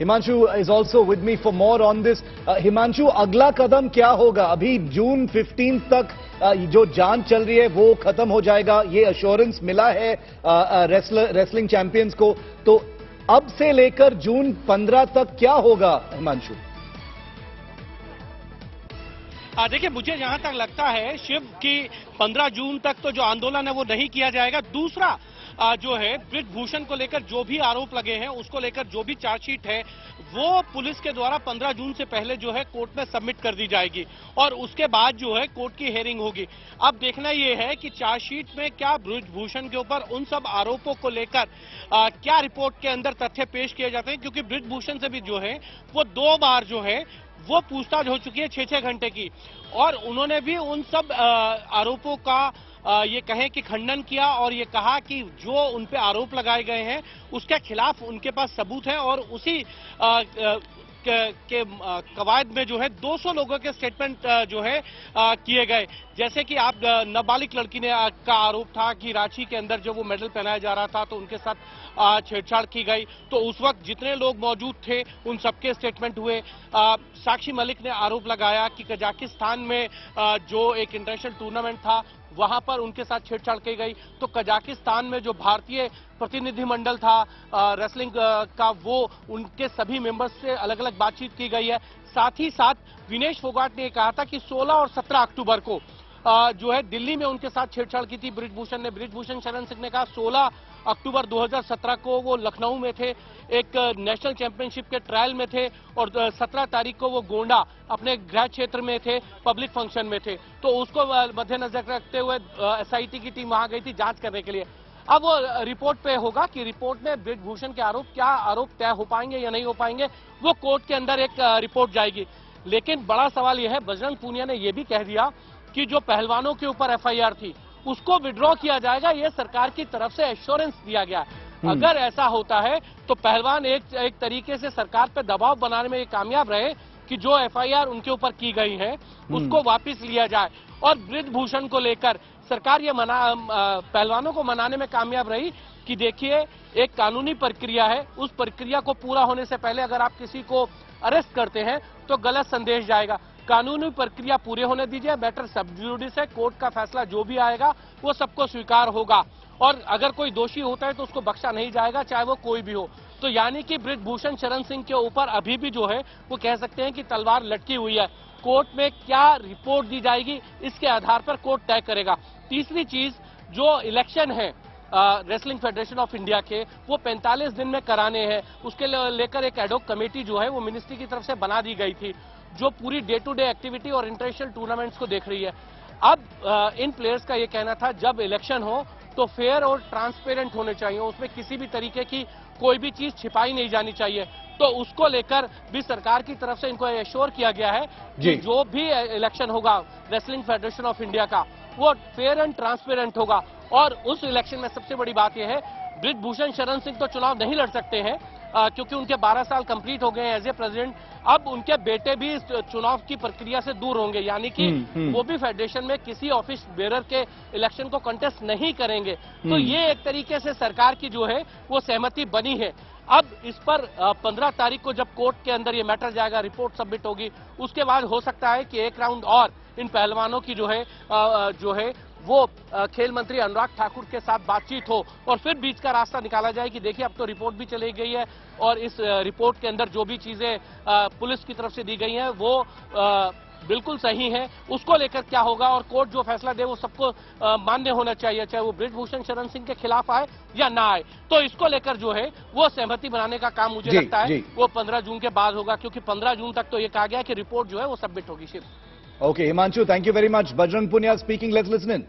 Himanshu is also with me for more on this. Himanshu, अगला कदम क्या होगा? अभी जून 15 तक जो जांच चल रही है वो खत्म हो जाएगा, ये अश्योरेंस मिला है रेसलिंग चैंपियंस को, तो अब से लेकर जून 15 तक क्या होगा हिमांशु? देखिए, मुझे जहां तक लगता है शिव की 15 जून तक तो जो आंदोलन है वो नहीं किया जाएगा। दूसरा जो है ब्रिजभूषण को लेकर जो भी आरोप लगे हैं उसको लेकर जो भी चार्जशीट है वो पुलिस के द्वारा 15 जून से पहले जो है कोर्ट में सबमिट कर दी जाएगी और उसके बाद जो है कोर्ट की हेयरिंग होगी। अब देखना ये है कि चार्जशीट में क्या ब्रिजभूषण के ऊपर उन सब आरोपों को लेकर क्या रिपोर्ट के अंदर तथ्य पेश किए जाते हैं, क्योंकि ब्रिजभूषण से भी जो है वो 2 बार जो है वो पूछताछ हो चुकी है 6-6 घंटे की, और उन्होंने भी उन सब आरोपों का ये कहें कि खंडन किया और ये कहा कि जो उन पे आरोप लगाए गए हैं उसके खिलाफ उनके पास सबूत है, और उसी के कवायद में जो है 200 लोगों के स्टेटमेंट जो है किए गए। जैसे कि आप नाबालिग लड़की ने का आरोप था कि रांची के अंदर जब वो मेडल पहनाया जा रहा था तो उनके साथ छेड़छाड़ की गई, तो उस वक्त जितने लोग मौजूद थे उन सबके स्टेटमेंट हुए। साक्षी मलिक ने आरोप लगाया कि कजाकिस्तान में जो एक इंटरनेशनल टूर्नामेंट था वहां पर उनके साथ छेड़छाड़ की गई, तो कजाकिस्तान में जो भारतीय प्रतिनिधिमंडल था रेसलिंग का वो उनके सभी मेंबर्स से अलग अलग बातचीत की गई है। साथ ही साथ विनेश फोगाट ने कहा था कि 16 और 17 अक्टूबर को जो है दिल्ली में उनके साथ छेड़छाड़ की थी ब्रिजभूषण ने। ब्रिजभूषण शरण सिंह ने कहा 16 अक्टूबर 2017 को वो लखनऊ में थे, एक नेशनल चैंपियनशिप के ट्रायल में थे, और 17 तारीख को वो गोंडा अपने गृह क्षेत्र में थे, पब्लिक फंक्शन में थे। तो उसको मद्देनजर रखते हुए एसआईटी की टीम वहां गई थी जांच करने के लिए। अब वो रिपोर्ट पे होगा कि रिपोर्ट में ब्रिजभूषण के क्या आरोप तय हो पाएंगे या नहीं हो पाएंगे, वो कोर्ट के अंदर एक रिपोर्ट जाएगी। लेकिन बड़ा सवाल यह है, बजरंग पूनिया ने यह भी कह दिया कि जो पहलवानों के ऊपर एफआईआर थी उसको विड्रॉ किया जाएगा, ये सरकार की तरफ से एश्योरेंस दिया गया है। अगर ऐसा होता है तो पहलवान एक तरीके से सरकार पर दबाव बनाने में कामयाब रहे कि जो एफआईआर उनके ऊपर की गई है उसको वापस लिया जाए, और ब्रिजभूषण को लेकर सरकार ये पहलवानों को मनाने में कामयाब रही कि देखिए एक कानूनी प्रक्रिया है, उस प्रक्रिया को पूरा होने से पहले अगर आप किसी को अरेस्ट करते हैं तो गलत संदेश जाएगा। कानूनी प्रक्रिया पूरे होने दीजिए, मैटर सब जुडिस है, कोर्ट का फैसला जो भी आएगा वो सबको स्वीकार होगा, और अगर कोई दोषी होता है तो उसको बख्शा नहीं जाएगा, चाहे वो कोई भी हो। तो यानी कि ब्रिजभूषण शरण सिंह के ऊपर अभी भी जो है वो कह सकते हैं कि तलवार लटकी हुई है। कोर्ट में क्या रिपोर्ट दी जाएगी इसके आधार पर कोर्ट तय करेगा। तीसरी चीज, जो इलेक्शन है रेसलिंग फेडरेशन ऑफ इंडिया के, वो 45 दिन में कराने हैं, उसके लेकर एक एडहॉक कमेटी जो है वो मिनिस्ट्री की तरफ से बना दी गई थी, जो पूरी डे टू डे एक्टिविटी और इंटरनेशनल टूर्नामेंट्स को देख रही है। अब इन प्लेयर्स का ये कहना था जब इलेक्शन हो तो फेयर और ट्रांसपेरेंट होने चाहिए, उसमें किसी भी तरीके की कोई भी चीज छिपाई नहीं जानी चाहिए। तो उसको लेकर भी सरकार की तरफ से इनको एश्योर किया गया है कि जो भी इलेक्शन होगा रेसलिंग फेडरेशन ऑफ इंडिया का वो फेयर एंड ट्रांसपेरेंट होगा। और उस इलेक्शन में सबसे बड़ी बात यह है, ब्रिजभूषण शरण सिंह तो चुनाव नहीं लड़ सकते हैं क्योंकि उनके 12 साल कंप्लीट हो गए हैं एज ए प्रेसिडेंट। अब उनके बेटे भी इस चुनाव की प्रक्रिया से दूर होंगे, यानी कि वो भी फेडरेशन में किसी ऑफिस बेरर के इलेक्शन को कंटेस्ट नहीं करेंगे। तो ये एक तरीके से सरकार की जो है वो सहमति बनी है। अब इस पर 15 तारीख को जब कोर्ट के अंदर ये मैटर जाएगा, रिपोर्ट सबमिट होगी, उसके बाद हो सकता है कि एक राउंड और इन पहलवानों की जो है वो खेल मंत्री अनुराग ठाकुर के साथ बातचीत हो और फिर बीच का रास्ता निकाला जाए कि देखिए अब तो रिपोर्ट भी चली गई है और इस रिपोर्ट के अंदर जो भी चीजें पुलिस की तरफ से दी गई हैं वो बिल्कुल सही है, उसको लेकर क्या होगा और कोर्ट जो फैसला दे वो सबको मान्य होना चाहिए, चाहे वो ब्रिजभूषण शरण सिंह के खिलाफ आए या ना आए। तो इसको लेकर जो है वो सहमति बनाने का काम मुझे लगता है वो 15 जून के बाद होगा, क्योंकि 15 जून तक तो ये कहा गया कि रिपोर्ट जो है वो सबमिट होगी। Shiv okay Himanshu, thank you very much. Bajrang Punia speaking, let's listen in.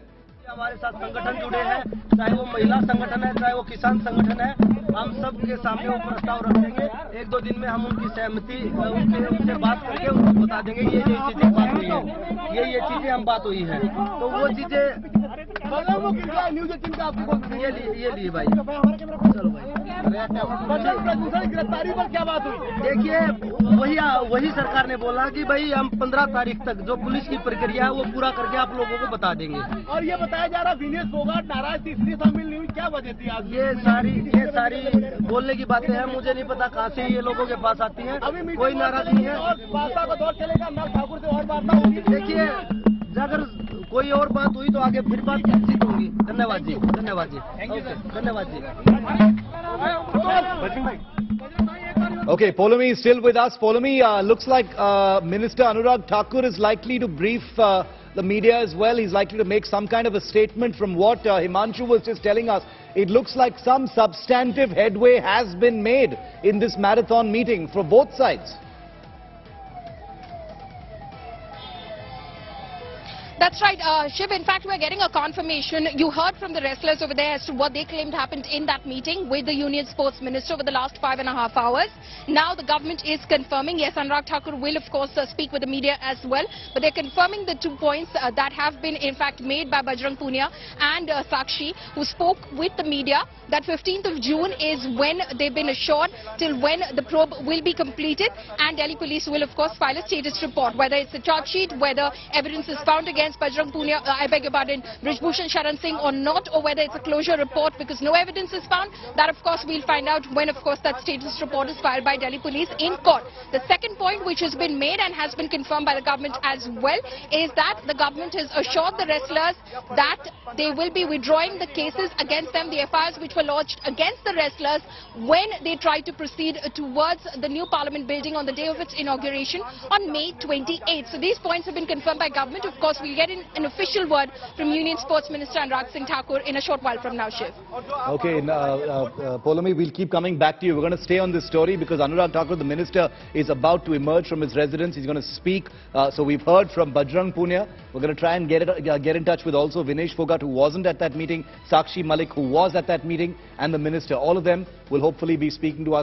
हमारे साथ संगठन जुड़े हैं, चाहे वो महिला संगठन है, चाहे वो किसान संगठन है, हम सब के सामने वो प्रस्ताव रख देंगे। 1-2 दिन में हम उनकी सहमति उनसे बात करके उनको बता देंगे ये चीजें बात हुई है, ये चीजें हम बात हुई है। तो वो चीजें ये लिए भाई, चलो भाई। गिरफ्तारी पर क्या बात हुई? देखिए, वही सरकार ने बोला कि भाई हम 15 तारीख तक जो पुलिस की प्रक्रिया है वो पूरा करके आप लोगों को बता देंगे। और ये बताया जा रहा विनेश फोगाट नाराज थी, इसलिए शामिल नहीं हुई, क्या वजह थी आज? ये सारी बोलने की बातें हैं, मुझे नहीं पता कहाँ से ये लोगों के पास आती हैं। अभी कोई नाराज नहीं है और वार्ता का दौर चलेगा, अनुराग ठाकुर से और वार्ता होगी। देखिए, अगर कोई और बात हुई तो आगे फिर बात निश्चित होगी। धन्यवाद जी, धन्यवाद जी, धन्यवाद जी। Okay, Poulomi is still with us. Poulomi, looks like Minister Anurag Thakur is likely to brief the media as well. He's likely to make some kind of a statement. From what Himanshu was just telling us, it looks like some substantive headway has been made in this marathon meeting for both sides. That's right, Shiv. In fact, we're getting a confirmation. You heard from the wrestlers over there as to what they claimed happened in that meeting with the Union Sports Minister over the last 5.5 hours. Now the government is confirming. Yes, Anurag Thakur will, of course, speak with the media as well. But they're confirming the 2 points that have been, in fact, made by Bajrang Punia and Sakshi, who spoke with the media, that 15th of June is when they've been assured till when the probe will be completed. And Delhi Police will, of course, file a status report, whether it's a charge sheet, whether evidence is found against Bajrang Punia, I beg your pardon, Brijbhushan Sharan Singh or not, or whether it's a closure report because no evidence is found. That, of course, we'll find out when, of course, that status report is filed by Delhi Police in court. The second point, which has been made and has been confirmed by the government as well, is that the government has assured the wrestlers that they will be withdrawing the cases against them, the FIRs which were lodged against the wrestlers when they tried to proceed towards the new Parliament building on the day of its inauguration on May 28th. So these points have been confirmed by government. Of course, we'll get an official word from Union Sports Minister Anurag Singh Thakur in a short while from now, Shiv. Okay, Poulomi, we'll keep coming back to you. We're going to stay on this story because Anurag Thakur, the minister, is about to emerge from his residence. He's going to speak. So we've heard from Bajrang Punia. We're going to try and get in touch with also Vinesh Phogat, who wasn't at that meeting, Sakshi Malik, who was at that meeting, and the minister. All of them will hopefully be speaking to us